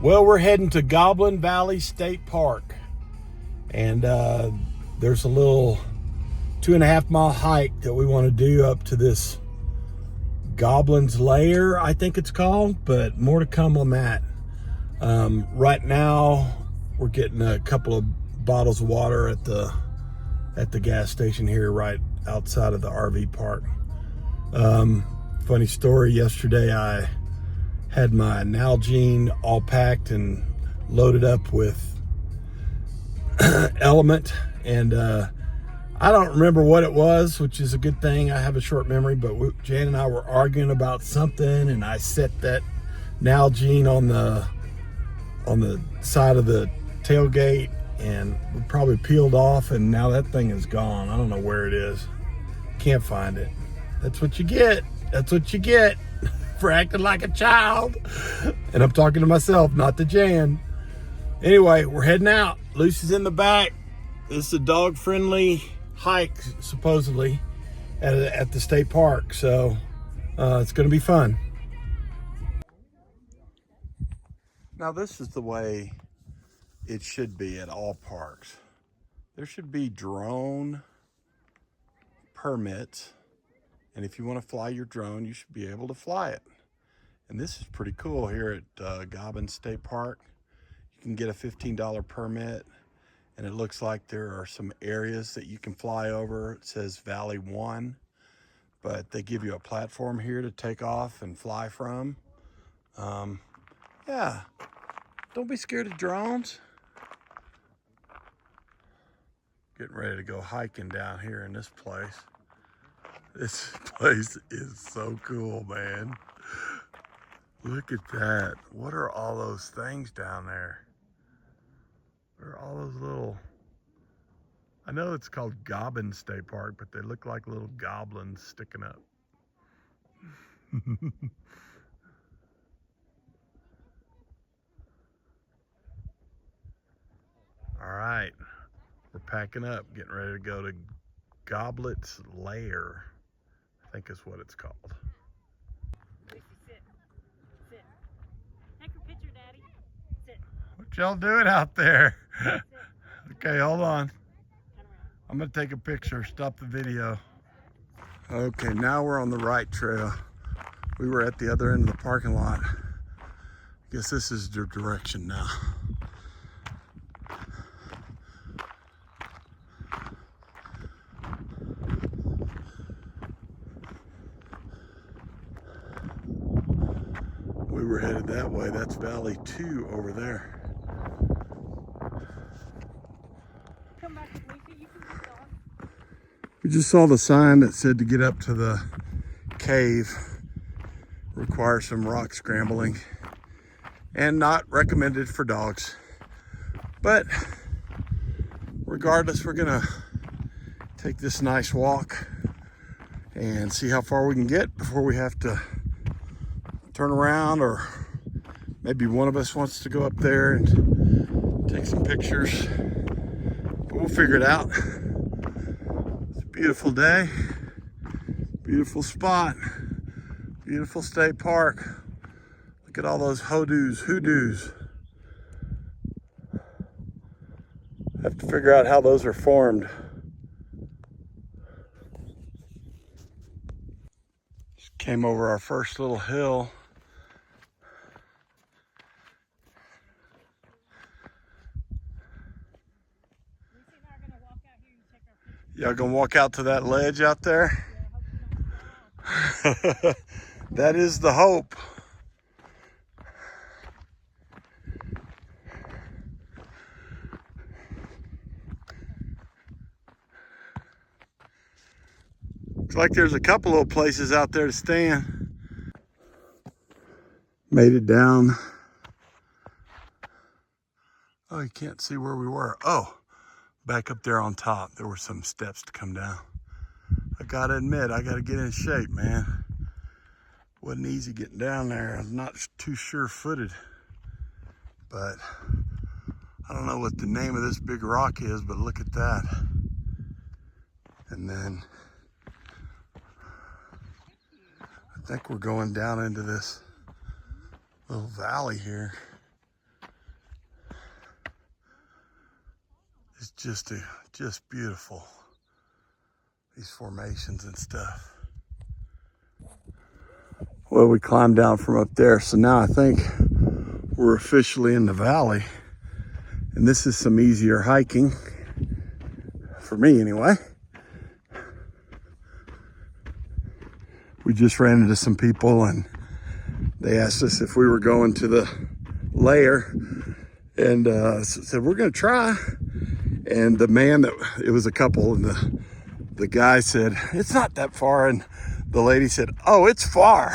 Well, we're heading to Goblin Valley State Park, and there's a little 2.5 mile hike that we want to do up to this Goblin's Lair, I think it's called, but more to come on that. Right now, we're getting a couple of bottles of water at the gas station here, right outside of the RV park. Funny story, yesterday I had my Nalgene all packed and loaded up with Element, and I don't remember what it was, which is a good thing. I have a short memory, but Jan and I were arguing about something, and I set that Nalgene on the side of the tailgate, and we probably peeled off, and now that thing is gone. I don't know where it is. Can't find it. That's what you get. That's what you get for acting like a child. And I'm talking to myself, not to Jan. Anyway, we're heading out. Lucy's in the back. This is a dog-friendly hike, supposedly, at the state park. So it's going to be fun. Now, this is the way it should be at all parks. There should be drone permits. And if you want to fly your drone, you should be able to fly it. And this is pretty cool here at Goblin State Park. You can get a $15 permit, and it looks like there are some areas that you can fly over. It says Valley 1, but they give you a platform here to take off and fly from. Yeah, don't be scared of drones. Getting ready to go hiking down here in this place. This place is so cool, man. Look at that. What are all those things down there? What are all those little... I know it's called Goblin State Park, but they look like little goblins sticking up. All right. We're packing up, getting ready to go to Goblin's Lair, I think is what it's called. Lucy, sit. Sit. Take a picture, Daddy. Sit. What y'all doing out there? Sit. Okay, hold on. Turn around. I'm gonna take a picture, stop the video. Okay, now we're on the right trail. We were at the other end of the parking lot. I guess this is the direction now. We were headed that way. That's Valley 2 over there. Come back, Lucy. You can get on. We just saw the sign that said to get up to the cave requires some rock scrambling and not recommended for dogs. But regardless, we're gonna take this nice walk and see how far we can get before we have to turn around, or maybe one of us wants to go up there and take some pictures, but we'll figure it out. It's a beautiful day, beautiful spot, beautiful state park. Look at all those hoodoos. Have to figure out how those are formed. Just came over our first little hill. Y'all gonna walk out to that ledge out there? That is the hope. Looks like there's a couple of places out there to stand. Made it down. Oh, you can't see where we were. Oh. Back up there on top, there were some steps to come down. I gotta admit, I gotta get in shape, man. Wasn't easy getting down there. I'm not too sure-footed, but I don't know what the name of this big rock is, but look at that. And then I think we're going down into this little valley here. just beautiful. These formations and stuff. Well, we climbed down from up there, so now I think we're officially in the valley. And this is some easier hiking, for me anyway. We just ran into some people and they asked us if we were going to the lair, and said we're gonna try. And the man it was a couple, and the guy said, it's not that far, and the lady said, oh, it's far.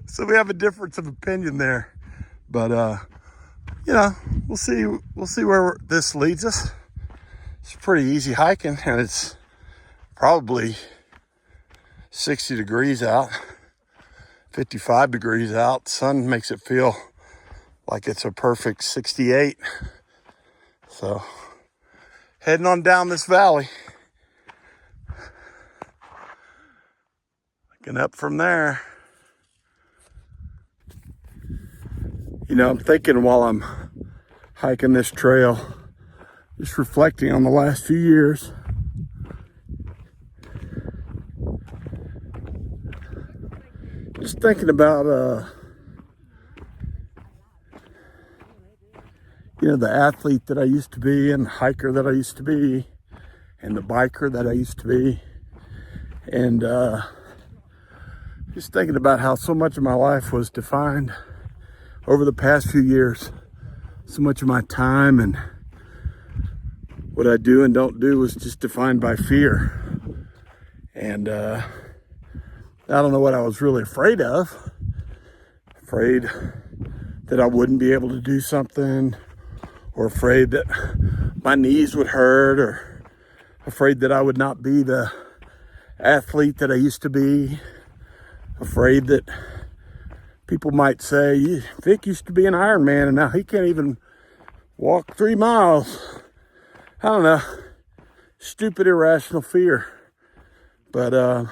So we have a difference of opinion there, but you know, we'll see where this leads us. It's pretty easy hiking, and it's probably 60 degrees out, 55 degrees out. Sun makes it feel like it's a perfect 68. So heading on down this valley. Looking up from there. You know, I'm thinking while I'm hiking this trail, just reflecting on the last few years. Just thinking about, you know, the athlete that I used to be, and the hiker that I used to be, and the biker that I used to be. And just thinking about how so much of my life was defined over the past few years. So much of my time and what I do and don't do was just defined by fear. And I don't know what I was really afraid of. Afraid that I wouldn't be able to do something, or afraid that my knees would hurt, or afraid that I would not be the athlete that I used to be. Afraid that people might say, Vic used to be an Ironman and now he can't even walk 3 miles. I don't know. Stupid, irrational fear. But I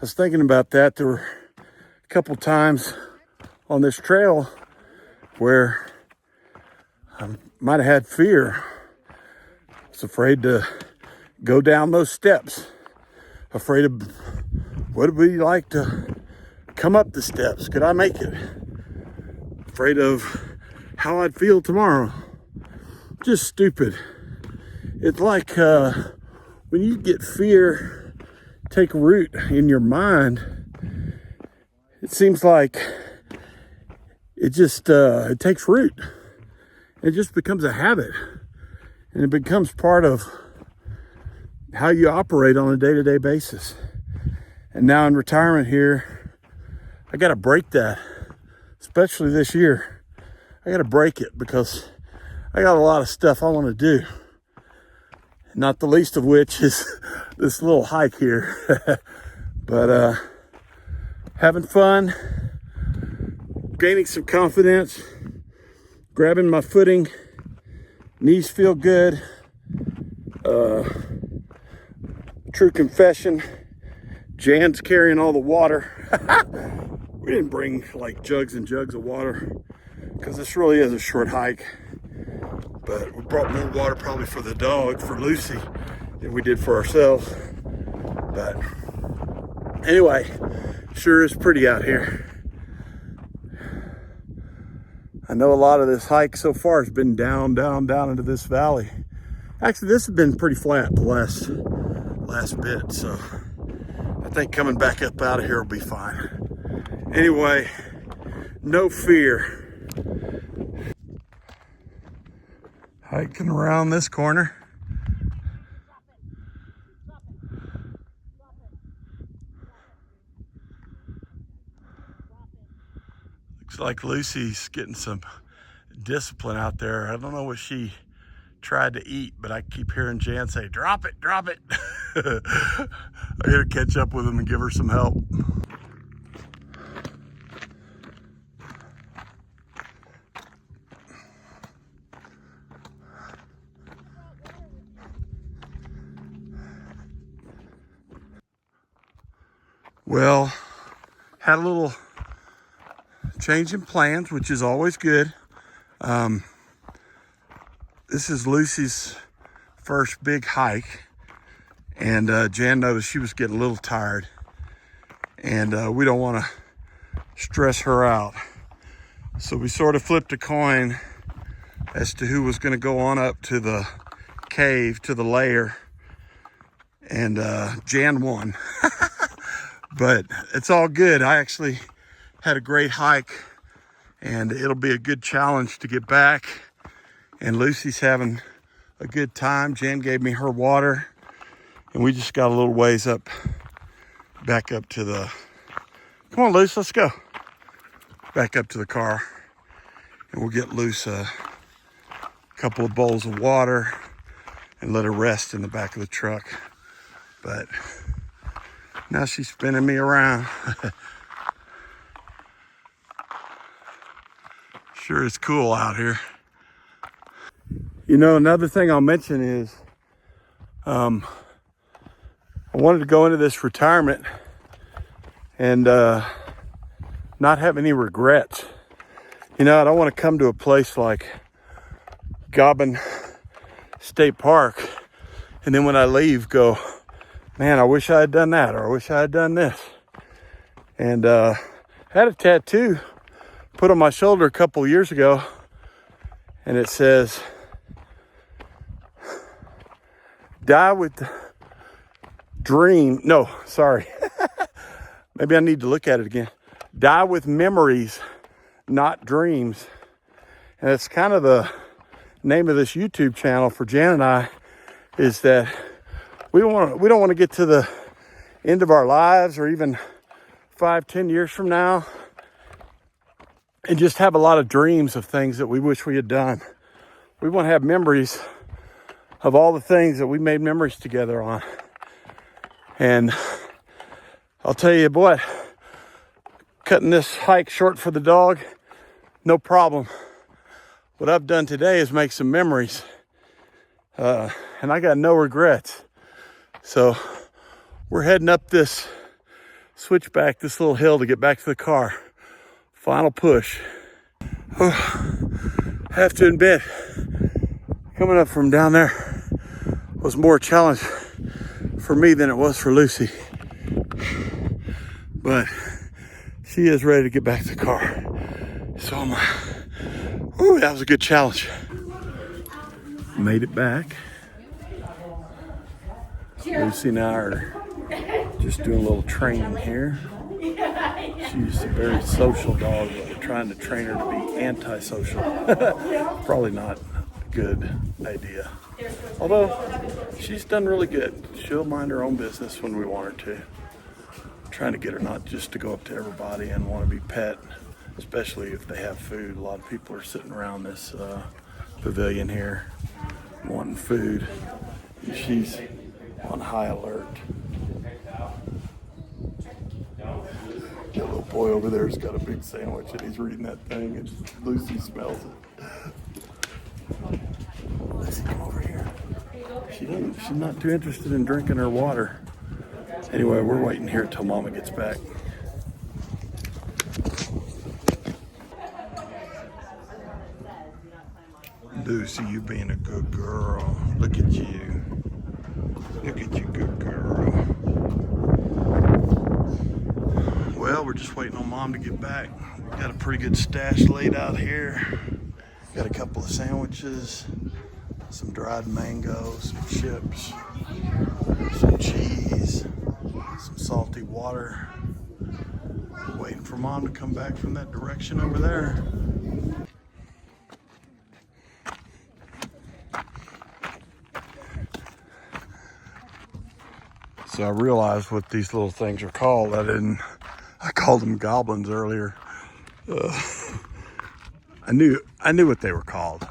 was thinking about that. There were a couple times on this trail where I might have had fear. I was afraid to go down those steps. Afraid of what it would be like to come up the steps. Could I make it? Afraid of how I'd feel tomorrow. Just stupid. It's like when you get fear take root in your mind, it seems like it just it takes root. It just becomes a habit, and it becomes part of how you operate on a day-to-day basis. And now in retirement here, I got to break that, especially this year. I got to break it because I got a lot of stuff I want to do. Not the least of which is this little hike here. But having fun, gaining some confidence, grabbing my footing, knees feel good. True confession, Jan's carrying all the water. We didn't bring like jugs and jugs of water because this really is a short hike. But we brought more water probably for the dog, for Lucy, than we did for ourselves. But anyway, sure is pretty out here. I know a lot of this hike so far has been down into this valley. Actually, this has been pretty flat the last bit, so I think coming back up out of here will be fine. Anyway, no fear. Hiking around this corner. Looks like Lucy's getting some discipline out there. I don't know what she tried to eat, but I keep hearing Jan say, drop it, drop it. I gotta catch up with him and give her some help. Well, had a little change in plans, which is always good. This is Lucy's first big hike, and Jan noticed she was getting a little tired, and we don't want to stress her out. So we sort of flipped a coin as to who was going to go on up to the cave, to the lair, and Jan won. But it's all good. I actually had a great hike, and it'll be a good challenge to get back. And Lucy's having a good time. Jan gave me her water, and we just got a little ways up, back up to the, come on Luce, let's go. Back up to the car, and we'll get Luce a couple of bowls of water and let her rest in the back of the truck. But now she's spinning me around. Sure is cool out here. You know, another thing I'll mention is I wanted to go into this retirement and not have any regrets. You know, I don't want to come to a place like Goblin State Park and then when I leave go, man, I wish I had done that, or I wish I had done this. And I had a tattoo put on my shoulder a couple years ago, and it says, die with dream. No, sorry. Maybe I need to look at it again. Die with memories, not dreams. And it's kind of the name of this YouTube channel for Jan and I, is that we don't want to get to the end of our lives, or even 5-10 years from now, and just have a lot of dreams of things that we wish we had done. We want to have memories of all the things that we made memories together on. And I'll tell you what, cutting this hike short for the dog, no problem. What I've done today is make some memories. And I got no regrets. So we're heading up this switchback, this little hill to get back to the car. Final push. Oh, have to admit, coming up from down there was more a challenge for me than it was for Lucy. But she is ready to get back to the car. So I'm, that was a good challenge. Made it back. Lucy and I are just doing a little training here. She's a very social dog, but we're trying to train her to be antisocial. Probably not a good idea. Although, she's done really good. She'll mind her own business when we want her to. I'm trying to get her not just to go up to everybody and want to be pet, especially if they have food. A lot of people are sitting around this pavilion here wanting food. And she's on high alert. The little boy over there's got a big sandwich and he's reading that thing, and Lucy smells it. Lucy, come over here. She's not too interested in drinking her water. Anyway, we're waiting here till Mama gets back. Lucy, you being a good girl. Look at you. Look at you, good girl. Well, we're just waiting on Mom to get back. We got a pretty good stash laid out here. Got a couple of sandwiches, some dried mangoes, some chips, some cheese, some salty water. Waiting for Mom to come back from that direction over there. So I realized what these little things are called. I called them goblins earlier. I knew what they were called.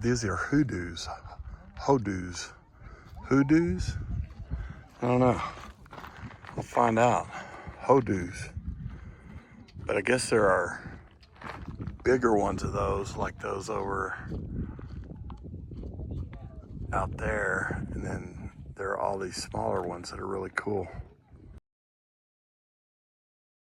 These are hoodoos. Hoodoos. Hoodoos? I don't know. I'll find out. Hoodoos. But I guess there are bigger ones of those, like those over out there. And then there are all these smaller ones that are really cool.